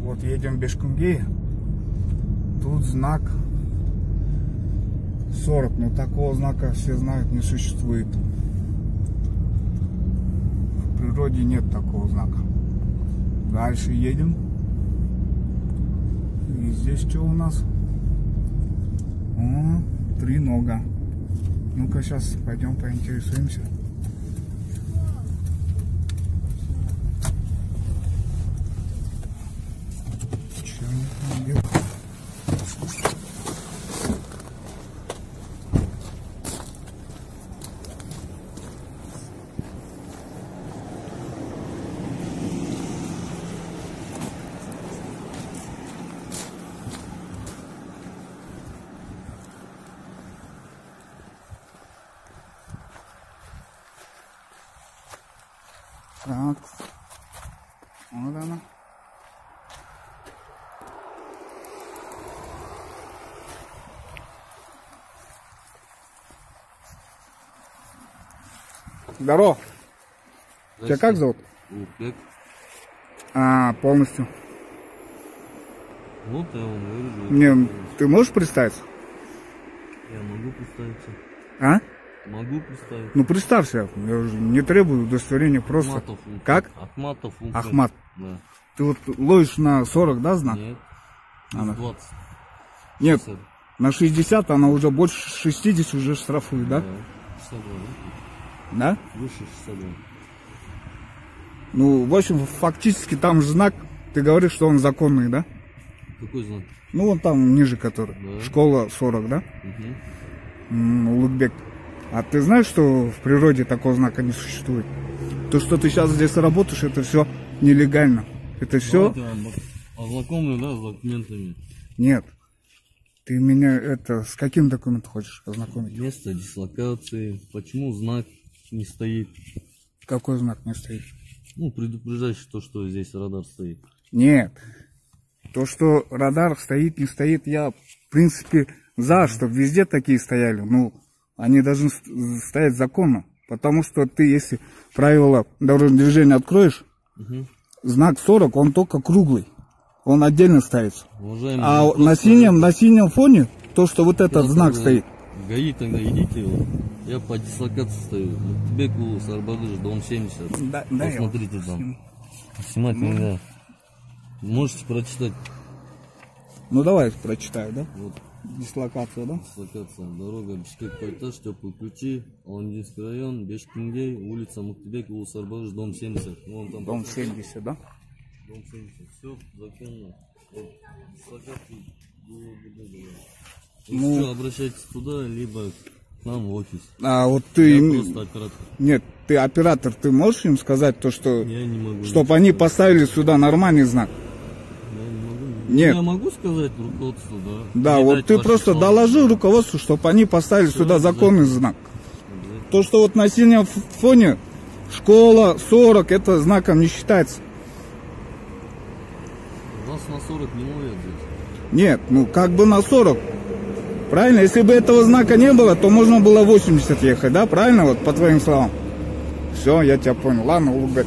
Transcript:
Вот едем в Бешкунгей. Тут знак 40, но такого знака, все знают, не существует. В природе нет такого знака. Дальше едем. И здесь что у нас? О, 3 нога. Ну-ка, сейчас пойдем поинтересуемся. Что они там делают? Так, вот она. Здорово. Тебя как зовут? Улугбек. Полностью. Вот я вам говорю. Не, ты можешь представиться? Я могу представиться. А? Могу представить. Ну представься, я уже не требую удостоверения, просто. Ахматов Улугбек. Как? Ахматов Улугбек. Ахмат. Да. Ты вот ловишь на 40, да, знак? Нет. Она. 20. Нет, 60. на 60 она уже больше 60 уже штрафует, да? Да. 62. Да? Выше 62. Ну, в общем, фактически там же знак, ты говоришь, что он законный, да? Какой знак? Ну, вон там ниже который. Да. Школа 40, да? Угу. Улугбек. А ты знаешь, что в природе такого знака не существует? То, что ты сейчас здесь работаешь, это все нелегально. Это все... Ознакомлю, да, с документами. Нет. Ты меня с каким документом хочешь ознакомить? Место дислокации. Почему знак не стоит? Какой знак не стоит? Ну, предупреждающий то, что здесь радар стоит. Нет. То, что радар стоит, не стоит, я, в принципе, за, чтобы везде такие стояли. Ну, они должны стоять законно. Потому что ты, если правила дорожного движения откроешь, знак 40, он только круглый. Он отдельно ставится. Уважаемый, а на синем фоне, то, что вот этот знак стоит. ГАИ тогда идите. Вот. Я по дислокации стою. Беку Сарбадыш, дом 70. Да, посмотрите там. Снимать нельзя. Можете прочитать. Ну давай прочитаю, да? Вот. Дислокация, да? Дислокация. Дорога Бишкек-Байташ, Теплые ключи, Аландинский район, Бешкунгей, улица Мухтыбек, улица Сарбадыш, дом 70. Вон там Дом 70, да? Дом 70. Все законно. Вот. Дислокации было. Ну, Все, обращайтесь туда, либо к нам в офис. А вот ты... Я просто оператор. Нет, ты оператор, ты можешь им сказать то, что... Я не могу. Чтобы они поставили сюда нормальный знак? Я не могу. Нет. Я могу сказать руководству, да. Да, Не вот дать ты ваши просто слова. доложи руководству, чтобы они поставили сюда законный знак. То, что вот на синем фоне школа 40, это знаком не считается. У вас на 40 не ловят здесь. Нет, ну как бы на 40. Правильно? Если бы этого знака не было, то можно было 80 ехать, да? Правильно, вот по твоим словам? Все, я тебя понял. Ладно, Улугбек.